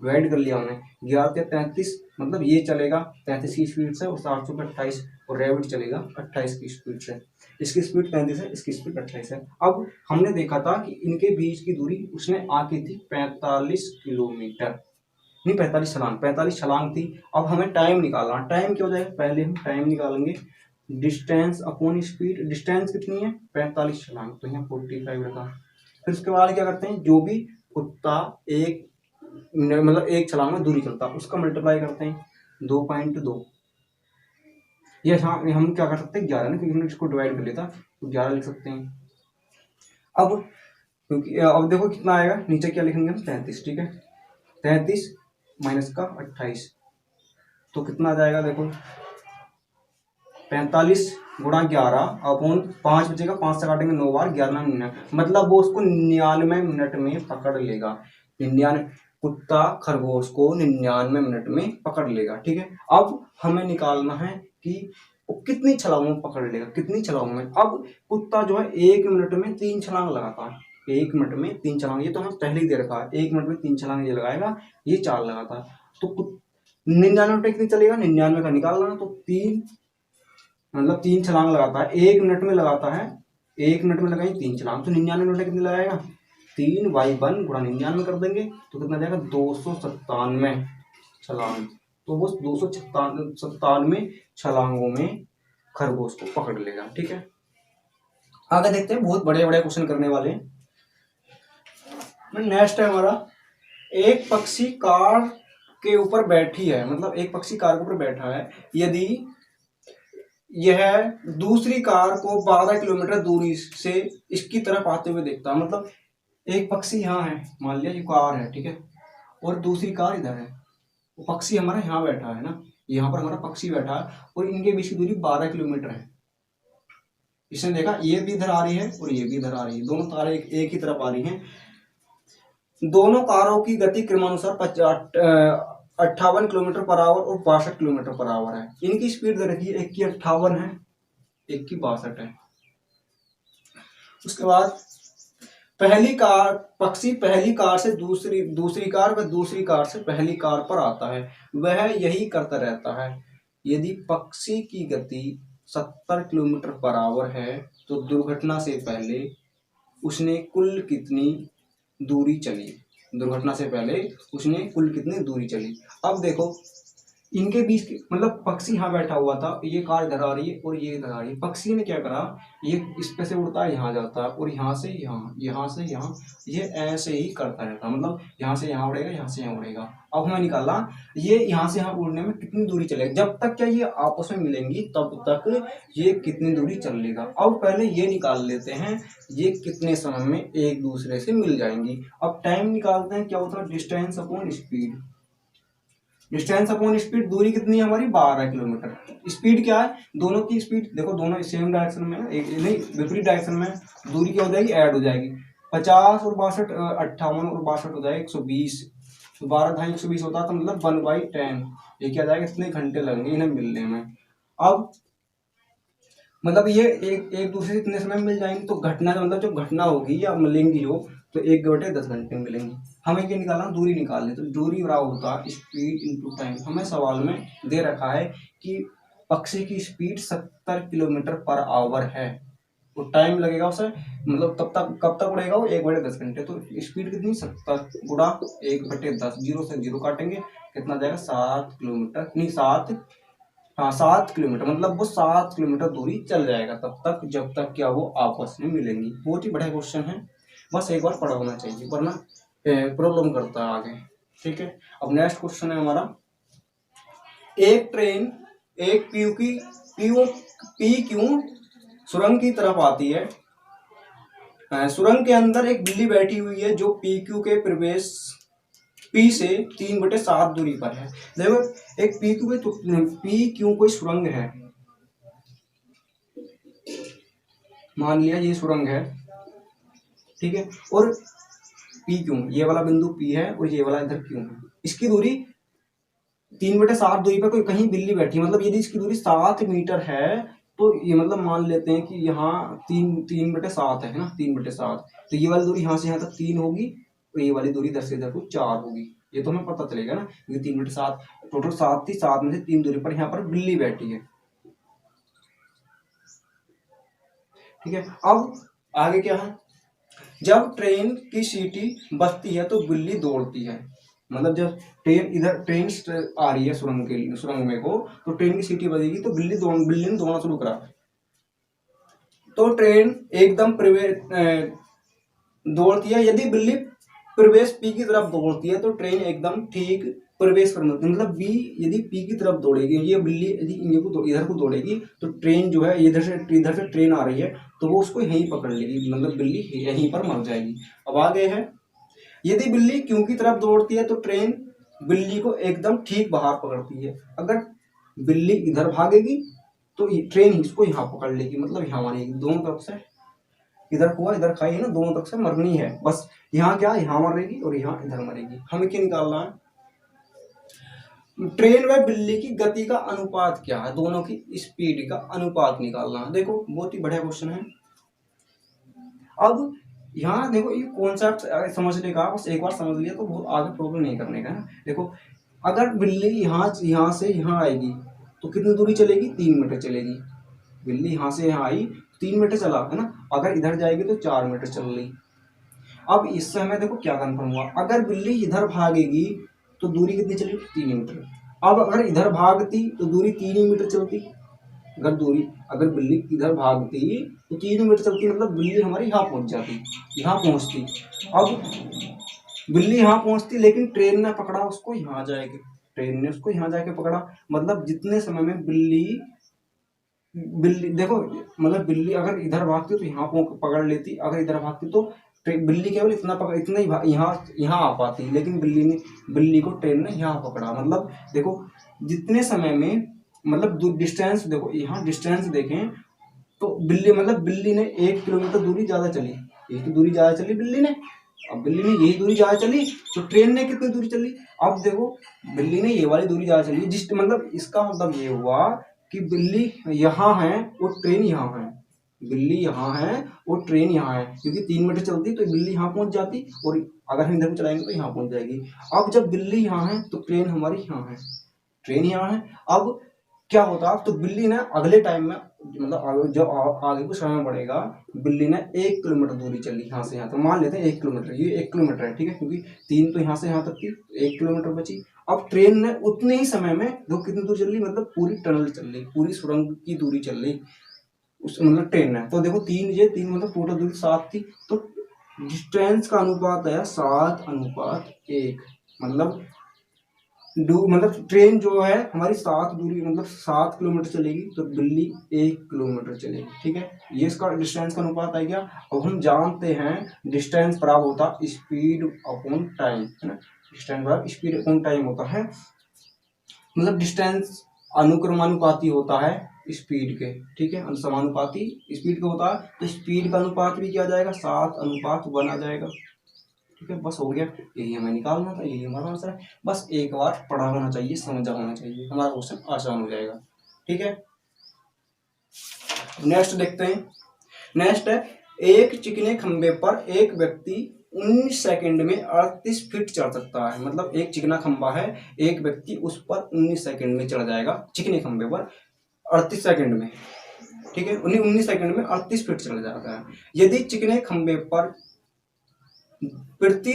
डिवाइड कर लिया हमने, 11 से 33, मतलब ये चलेगा 33 की स्पीड से, और 7 से 28, और रैबिट चलेगा 28 की स्पीड से। इसकी स्पीड 35 है, इसकी स्पीड 28 है। अब हमने देखा था कि इनके बीच की दूरी उसने आकी थी 45 किलोमीटर, नहीं 45 छलांग, 45 छलांग थी। अब हमें टाइम निकालना, टाइम क्या हो जाएगा, पहले हम टाइम निकालेंगे डिस्टेंस अपॉन स्पीड। डिस्टेंस कितनी है 45 छलांग, तो यहाँ 45 रखा। फिर उसके बाद क्या करते हैं, जो भी कुत्ता एक मतलब एक छलांग में दूरी चलता है उसका मल्टीप्लाई करते हैं 2.2। ये हम क्या कर सकते हैं 11 ना, क्योंकि हमने इसको डिवाइड कर लिया था तो 11 लिख सकते हैं। अब क्योंकि अब देखो कितना आएगा, नीचे क्या लिखेंगे हम 33, ठीक है 33 माइनस का 28, तो कितना आ जाएगा देखो 45 गुणा 11 अपॉन 5 बचेगा, 5 से काटेंगे 9 बार 11 मिनट, मतलब वो उसको 99 मिनट में पकड़ लेगा। 99 कुत्ता खरगोश को 99 मिनट में पकड़ लेगा, ठीक है। अब हमें निकालना है कि वो कितनी छलांगों में पकड़ लेगा, कितनी छलांगों में। अब कुत्ता जो है 1 मिनट में 3 छलांग लगाता है, 1 मिनट में 3 छलांग, ये तो हमें पहले ही दे रखा है 1 मिनट में 3 छलांग ये लगाएगा, ये 4 लगाता है। तो 99 मिनट कितनी चलेगा, 99 का निकालना, तो 3 मतलब 3 छलांग लगाता है 1 मिनट में, लगाता है 1 मिनट में लगाएंगे 3 छलांग, तो 99 मिनट कितनी लगाएगा 3/1 गुणा 99 कर देंगे तो कितना जाएगा 297 छलांग। तो वो 297 छलांगों में खरगोश को पकड़ लेगा, ठीक है। आगे देखते हैं, बहुत बड़े बड़े क्वेश्चन करने वाले हैं। नेक्स्ट है हमारा, एक पक्षी कार के ऊपर बैठी है, मतलब एक पक्षी कार के ऊपर बैठा है, यदि यह दूसरी कार को 12 किलोमीटर दूरी से इसकी तरफ आते हुए देखता है, मतलब एक पक्षी यहाँ है, मान लिया ये कार है, ठीक है, और दूसरी कार इधर है, वो पक्षी हमारा यहाँ बैठा है ना, यहाँ पर हमारा पक्षी बैठा है और इनके बीच की दूरी 12 किलोमीटर है। इसने देखा ये भी इधर आ रही है और ये भी इधर आ रही है, दोनों कारें एक ही तरफ आ रही हैं। दोनों कारों की गति क्रमानुसार 58 किलोमीटर पर आवर और 62 किलोमीटर पर आवर है। इनकी स्पीड दे रखी है, एक की 58 है, एक की 62 है। उसके बाद पक्षी पहली कार से दूसरी कार व दूसरी कार से पहली कार पर आता है, वह यही करता रहता है। यदि पक्षी की गति 70 किलोमीटर पर आवर है तो दुर्घटना से पहले उसने कुल कितनी दूरी चली, दुर्घटना से पहले उसने कुल कितनी दूरी चली। अब देखो इनके बीच मतलब पक्षी यहाँ बैठा हुआ था, ये कार इधर आ रही है और ये इधर आ रही है, पक्षी ने क्या करा, ये इस पे से उड़ता है यहाँ जाता है और यहाँ से यहाँ, यहाँ से यहाँ, ये ऐसे ही करता रहता, मतलब यहाँ से यहाँ उड़ेगा, यहाँ से यहाँ उड़ेगा। अब हमें निकालना ये यहाँ से यहाँ उड़ने में कितनी दूरी चलेगा, जब तक क्या ये आपस में मिलेंगी तब तक ये कितनी दूरी चल लेगा। अब पहले ये निकाल लेते हैं ये कितने समय में एक दूसरे से मिल जाएंगी। अब टाइम निकालते हैं, क्या होता है distance upon speed. Distance upon speed, दूरी कितनी है हमारी 12 किलोमीटर, स्पीड क्या है, दोनों की स्पीड देखो दोनों सेम डायरेक्शन में है, एक नहीं विपरीत डायरेक्शन में, दूरी क्या हो जाएगी ऐड हो जाएगी, 50 और 62 58 और 62 हो जाएगा 120, तो 12 ढाई 120 होता है, तो मतलब 1/10 ये क्या जाएगा, इतने घंटे लगेंगे इन्हें मिलने में। अब मतलब ये एक दूसरे से इतने समय मिल जाएंगे, तो घटना मतलब जो घटना होगी या मिलेंगी जो, तो 1/10 घंटे में मिलेंगी। हमें क्या निकालना, दूरी निकालनी, तो दूरी बराबर होता है स्पीड इंटू टाइम। हमें सवाल में दे रखा है कि पक्षी की स्पीड 70 किलोमीटर पर आवर है, तो टाइम लगेगा उसे, मतलब तब तक कब तक उड़ेगा वो 1/10 घंटे, तो स्पीड कितनी 70 गुणा 1/10, 0 से 0 काटेंगे कितना जाएगा 7 किलोमीटर, नहीं 7, हाँ 7 किलोमीटर, मतलब वो 7 किलोमीटर दूरी चल जाएगा तब तक जब तक क्या वो आपस में मिलेंगी। बहुत ही बड़ा क्वेश्चन है, बस एक बार पढ़ा होना चाहिए वरना प्रॉब्लम करता है आगे, ठीक है। अब नेक्स्ट क्वेश्चन है हमारा, एक ट्रेन एक पी क्यू सुरंग की तरफ आती है, सुरंग के अंदर एक बिल्ली बैठी हुई है जो पी क्यू के प्रवेश पी से 3/7 दूरी पर है। देखो एक पी क्यू कोई सुरंग है, मान लिया ये सुरंग है, ठीक है, और पी क्यू ये वाला बिंदु पी है और ये वाला इधर क्यू है, इसकी दूरी 3/7 दूरी पर कोई कहीं बिल्ली बैठी, मतलब यदि इसकी दूरी 7 मीटर है तो ये मतलब मान लेते हैं कि यहाँ 3/7 है ना, 3/7, तो ये वाली दूरी यहाँ से यहाँ तक 3 होगी और ये वाली दूरी इधर से इधर को 4 होगी, ये तो हमें पता चलेगा ना, क्योंकि 3/7 टोटल 7 थी, 7 में से 3 दूरी पर यहाँ पर बिल्ली बैठी है, ठीक है। अब आगे क्या है, जब ट्रेन की सीटी बजती है तो बिल्ली दौड़ती है, मतलब जब ट्रेन इधर ट्रेन आ रही है सुरंग में को, तो ट्रेन की सीटी बजेगी तो बिल्ली ने दौड़ना शुरू करा। तो ट्रेन एकदम दौड़ती है। यदि बिल्ली प्रवेश पी की तरफ दौड़ती है तो ट्रेन एकदम ठीक प्रवेश करना, मतलब बी यदि पी की तरफ दौड़ेगी, ये बिल्ली यदि इधर को दौड़ेगी तो ट्रेन जो है इधर से ट्रेन आ रही है तो वो उसको यहीं पकड़ लेगी, मतलब बिल्ली यहीं पर मर जाएगी। अब आगे है, यदि बिल्ली क्यू की तरफ दौड़ती है तो ट्रेन बिल्ली को एकदम ठीक बाहर पकड़ती है। अगर बिल्ली इधर भागेगी तो ट्रेन इसको यहाँ पकड़ लेगी, मतलब यहाँ मारेगी। दोनों तरफ से इधर कुआ इधर खाई है ना, दोनों तरफ से मरनी है। बस यहाँ क्या, यहाँ मरेगी और यहाँ इधर मरेगी। हमें क्या निकालना है, ट्रेन व बिल्ली की गति का अनुपात क्या है, दोनों की स्पीड का अनुपात निकालना है। देखो बहुत ही बढ़िया क्वेश्चन है। अब यहाँ देखो ये कॉन्सेप्ट समझने का, बस एक बार समझ लिया तो बहुत आगे प्रॉब्लम नहीं करने का है। देखो अगर बिल्ली यहाँ से यहाँ आएगी तो कितनी दूरी चलेगी, 3 मीटर चलेगी। बिल्ली यहाँ से यहाँ आई 3 मीटर चला है ना, अगर इधर जाएगी तो 4 मीटर चल रही। अब इससे हमें देखो क्या कंफर्म हुआ, अगर बिल्ली इधर भागेगी तो दूरी कितनी चलेगी, 3 मीटर। अब अगर इधर भागती तो दूरी 3 मीटर चलती। अगर बिल्ली इधर भागती तो 3 मीटर चलती, मतलब बिल्ली हमारी यहाँ पहुंच जाती, यहाँ पहुंचती। अब बिल्ली यहाँ पहुंचती लेकिन ट्रेन ने पकड़ा उसको यहाँ जाएगी, ट्रेन ने उसको यहाँ जाके पकड़ा, मतलब जितने समय में बिल्ली देखो, मतलब बिल्ली अगर इधर भागती तो यहाँ पकड़ लेती, अगर इधर भागती तो बिल्ली केवल इतना ही यहाँ आ पाती, लेकिन बिल्ली को ट्रेन ने यहाँ पकड़ा। मतलब देखो जितने समय में, मतलब डिस्टेंस देखो, यहाँ डिस्टेंस देखें तो बिल्ली ने 1 किलोमीटर दूरी ज्यादा चली, यही तो दूरी ज्यादा चली बिल्ली ने। अब बिल्ली ने यही दूरी ज्यादा चली तो ट्रेन ने कितनी दूरी चली, अब देखो बिल्ली ने ये वाली दूरी ज्यादा चली, जिस मतलब इसका मतलब ये हुआ कि बिल्ली यहाँ है और ट्रेन यहाँ है, बिल्ली यहाँ है और ट्रेन यहाँ है, क्योंकि 3 मीटर चलती तो बिल्ली यहाँ पहुंच जाती और अगर हम इधर को चलाएंगे तो यहाँ पहुंच जाएगी। अब जब बिल्ली यहाँ है तो ट्रेन हमारी यहाँ है, ट्रेन यहाँ है। अब क्या होता, तो बिल्ली ने अगले टाइम में, मतलब जब आगे को समय बढ़ेगा, बिल्ली ने 1 किलोमीटर दूरी चली यहाँ से यहाँ, तो मान लेते हैं 1 किलोमीटर, ये 1 किलोमीटर है ठीक है, क्योंकि 3 तो यहाँ से यहाँ तक थी, 1 किलोमीटर बची। अब ट्रेन ने उतने ही समय में दो कितनी दूर चल रही, मतलब पूरी टनल चल रही, पूरी सुरंग की दूरी चल रही उस, मतलब ट्रेन है। तो देखो 3 मतलब टोटल दूरी 7 थी, तो डिस्टेंस का अनुपात है 7:1। मतलब ट्रेन जो है हमारी 7 किलोमीटर चलेगी तो बिल्ली 1 किलोमीटर चलेगी, ठीक है। ये इसका डिस्टेंस का अनुपात है क्या। अब हम जानते हैं डिस्टेंस बराबर होता स्पीड अपॉन टाइम, है ना, डिस्टेंस बराबर स्पीड अपॉन टाइम होता है, मतलब डिस्टेंस अनुक्रमानुपाती होता है स्पीड के, ठीक है, समानुपाती स्पीड का होता है, तो स्पीड का अनुपात भी किया जाएगा 7:1 आ जाएगा, ठीक है। बस हो गया, यही हमें निकालना था, यही हमारा आंसर है। बस एक बार पढ़ा होना चाहिए, समझा होना चाहिए, हमारा क्वेश्चन आसान हो जाएगा, ठीक है। नेक्स्ट देखते हैं। नेक्स्ट है, एक चिकने खंबे पर एक व्यक्ति 19 सेकंड में 38 फीट चढ़ सकता है। मतलब एक चिकना खंबा है, एक व्यक्ति उस पर 19 सेकंड में चढ़ जाएगा, चिकने खंबे पर 38 सेकंड में, ठीक है, 19 सेकंड में 38 फीट चढ़ जाता है। यदि चिकने खंबे पर प्रति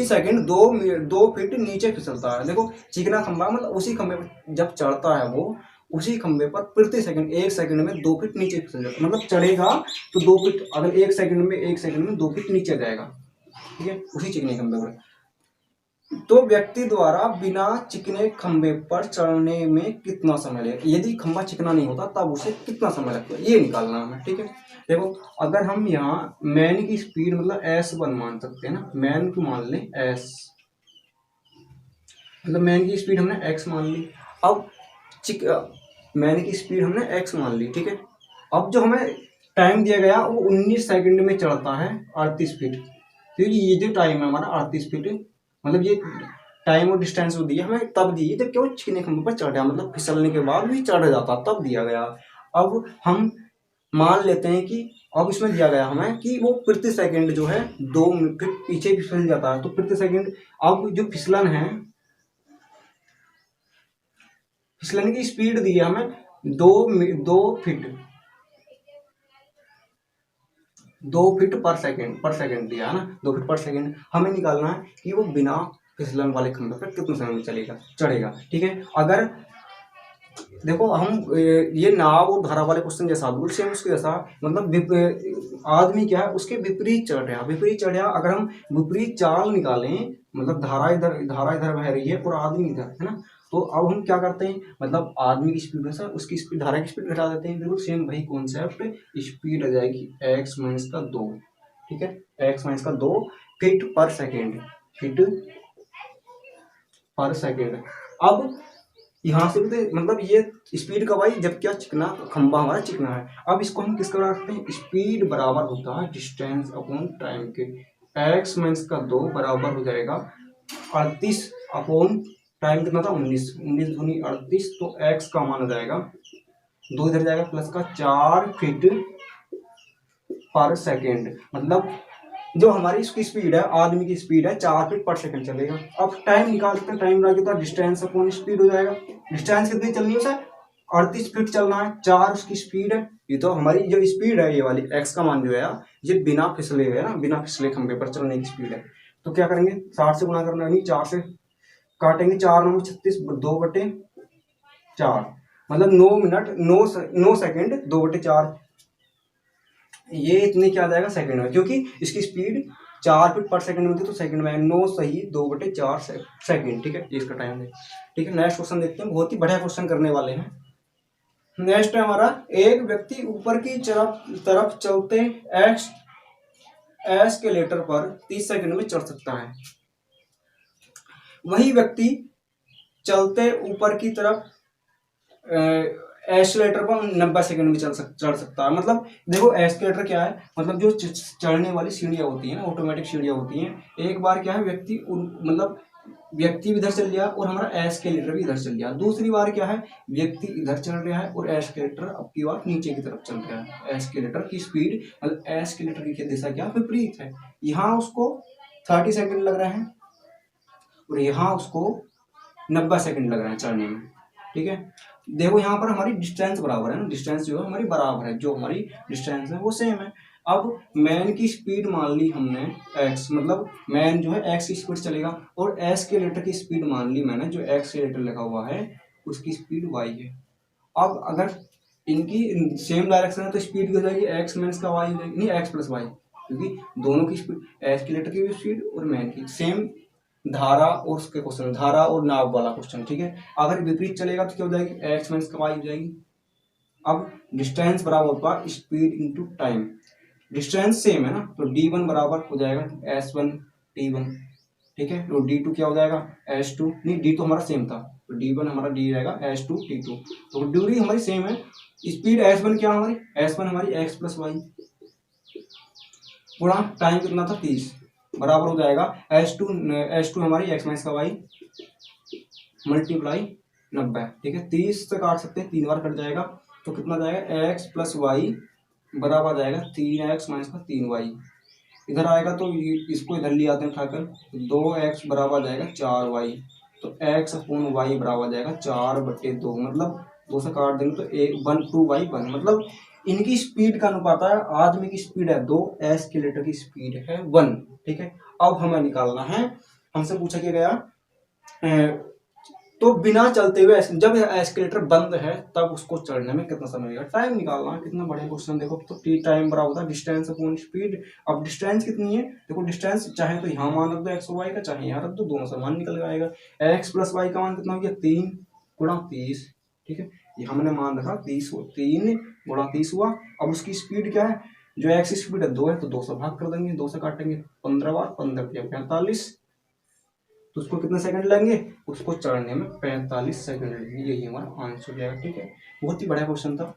सेकंड 2 फीट नीचे फिसलता है। देखो चिकना खंबा, मतलब उसी खंबे पर जब चढ़ता है वो, उसी खंबे पर प्रति सेकंड 1 सेकंड में 2 फीट नीचे फिसल जाता है, मतलब चढ़ेगा तो 2 फीट, अगर 1 सेकंड में 2 फीट नीचे जाएगा, ठीक है, उसी चिकने खंबे पर। तो व्यक्ति द्वारा बिना चिकने खंबे पर चढ़ने में कितना समय लगेगा, यदि खंबा चिकना नहीं होता तब उसे कितना समय लगता है, ये निकालना हमें, ठीक है। देखो अगर हम यहाँ मैन की स्पीड मतलब s1 मान सकते हैं ना, मैन को मान लें s, मतलब मैन की स्पीड हमने x मान ली। अब मैन की स्पीड हमने x मान ली, ठीक है। अब जो हमें टाइम दिया गया वो 19 सेकंड में चढ़ता है 38 फीट, क्योंकि ये जो टाइम है हमारा 38 फीट, मतलब ये टाइम और डिस्टेंस वो दिया हमें तब दी जब क्यों चिकने खंबे पर चढ़ा, मतलब फिसलने के बाद भी चढ़ जाता तब दिया गया। अब हम मान लेते हैं कि अब इसमें दिया गया हमें कि वो प्रति सेकंड जो है 2 फीट पीछे फिसल जाता है, तो प्रति सेकंड, अब जो फिसलन है, फिसलन की स्पीड दी है हमें 2 फीट, 2 फीट पर सेकेंड दिया है ना, 2 फीट पर सेकेंड। हमें निकालना है कि वो बिना फिसलन वाले खंभे पर कितने समय में चढ़ेगा। ठीक है, अगर देखो हम ये नाव और धारा वाले क्वेश्चन जैसा बिल्कुल सेम उसके जैसा, मतलब आदमी क्या है उसके विपरीत चढ़ रहा। अगर हम विपरीत चाल निकालें, मतलब धारा इधर बह रही है और आदमी इधर है ना, तो अब हम क्या करते हैं, मतलब आदमी की स्पीड से उसकी स्पीड, धारा की स्पीड घटा देते हैं। बिल्कुल सेम वही कॉन्सेप्ट, स्पीड आ जाएगी x-2। ठीक है, x-2 फीट पर सेकेंड। अब यहाँ से भी तो मतलब ये स्पीड कब आई, जब क्या चिकना खंबा हमारा चिकना है। अब इसको हम किसका बना सकते हैं, स्पीड बराबर होता है डिस्टेंस अपॉन टाइम के। x-2 बराबर हो जाएगा 38 अपॉन टाइम कितना था 19, 19 दूनी 38, तो x का मान हो जाएगा 2 इधर जाएगा प्लस का 4 फीट पर सेकेंड। मतलब जो हमारी इसकी स्पीड है, आदमी की स्पीड है 4 फीट पर सेकंड चलेगा। अब टाइम निकाल सकते हैं, टाइम निकाल के डिस्टेंस अपॉन स्पीड हो जाएगा। डिस्टेंस कितनी चलनी है सर, 38 फीट चलना है, 4 उसकी स्पीड है। ये तो हमारी जो स्पीड है ये वाली x का मान जो है ये बिना फिसले है ना, बिना फिसले खंबे पर चलने की स्पीड है। तो क्या करेंगे, 60 से गुणा करना है, 4 से काटेंगे, 4 9 36, 2/4, मतलब 9 मिनट 9 सेकेंड 2/4, ये इतने क्या आ जाएगा सेकंड में, क्योंकि इसकी स्पीड 4 फीट पर सेकंड में थी, तो सेकंड में 9 सही 2/4 सेकंड। ठीक है, ये इसका टाइम है। ठीक है, नेक्स्ट क्वेश्चन देखते हैं, बहुत ही बढ़िया क्वेश्चन करने वाले हैं। नेक्स्ट है हमारा, एक व्यक्ति ऊपर की तरफ चलते एस्केलेटर पर 30 सेकंड में चढ़ सकता है। वही व्यक्ति चलते ऊपर की तरफ एस्केलेटर पर 90 सेकंड में चढ़ सकता है। मतलब देखो एस्केलेटर क्या है, मतलब जो चढ़ने वाली सीढ़ियाँ होती हैं ना, ऑटोमेटिक सीढ़ियाँ होती हैं। एक बार क्या है व्यक्ति भी इधर चल गया और हमारा एस्केलेटर भी इधर चल गया। दूसरी बार क्या है, व्यक्ति इधर चल रहा है और एस्केलेटर अब की बार नीचे की तरफ चल रहा है। एस्केलेटर की स्पीड, मतलब एस्केलेटर की दिशा क्या विपरीत है। यहाँ उसको 30 सेकंड लग रहे हैं और यहाँ उसको 90 सेकंड लग रहे हैं चढ़ने में। ठीक है, देखो यहाँ पर हमारी डिस्टेंस बराबर है ना, डिस्टेंस जो है हमारी बराबर है, जो हमारी डिस्टेंस है वो सेम है। अब मैन की स्पीड मान ली हमने x, मतलब मैन जो है x की स्पीड चलेगा, और एस्केलेटर की स्पीड मान ली मैंने, जो एस्केलेटर लिखा हुआ है उसकी स्पीड y है। अब अगर इनकी सेम डायरेक्शन है तो स्पीड हो जाएगी x माइनस का y हो जाएगी, नहीं x प्लस y, क्योंकि दोनों की स्पीड, एस्केलेटर की भी स्पीड और मैन की सेम। धारा और उसके क्वेश्चन, धारा और नाव वाला क्वेश्चन। ठीक है, अगर विपरीत चलेगा तो क्या हो जाएगी, x माइनस का y हो जाएगी। अब डिस्टेंस बराबर होगा speed into time, distance same है ना, तो d1 बराबर हो जाएगा s1 t1। ठीक है, तो d2 क्या हो जाएगा s2, नहीं d तो हमारा सेम था, तो d1 हमारा d रहेगा s2 t2, तो दूरी हमारी सेम है। स्पीड s1 क्या हमारी, s1 हमारी x प्लस वाई गुणा टाइम कितना था 30, बराबर हो जाएगा s2 हमारी x माइनस का y मल्टीप्लाई 90। ठीक है, 30 से काट सकते हैं, 3 बार कट जाएगा, तो कितना जाएगा x प्लस वाई बराबर जाएगा 3x माइनस का 3y। इधर आएगा तो इसको इधर ले आते हैं उठाकर, 2x बराबर जाएगा 4y, तो x अपॉन y बराबर जाएगा 4/2, मतलब 2 से काट देंगे तो 1/2y1, मतलब इनकी स्पीड का अनुपात है, आदमी की स्पीड है 2, एस्केलेटर की स्पीड है 1। ठीक है, अब हमें निकालना है, हमसे पूछा क्या गया, तो बिना चलते हुए जब एस्केलेटर बंद है तब उसको चढ़ने में कितना समय लगेगा, टाइम निकालना है। कितना बढ़िया क्वेश्चन, देखो तो टी टाइम बराबर होता है डिस्टेंस अपॉन स्पीड। अब डिस्टेंस कितनी है, देखो डिस्टेंस चाहे तो यहाँ मान रख दो x और y का, चाहे यहाँ रख दो, दोनों से मान निकल आएगा। x प्लस वाई का मान कितना हो गया 3 गुणा 30। ठीक है, यहाँ मैंने मान रखा 30, 3 गुणा 30 हुआ। अब उसकी स्पीड क्या है, जो x की स्पीड है 2 है, तो 2 से भाग कर देंगे, 2 से काटेंगे 15 बार, 15 45, तो उसको कितने सेकंड लेंगे, उसको चढ़ने में 45 सेकंड लगेंगे। यही हमारा आंसर हो जाएगा। ठीक है, बहुत ही बढ़िया क्वेश्चन था।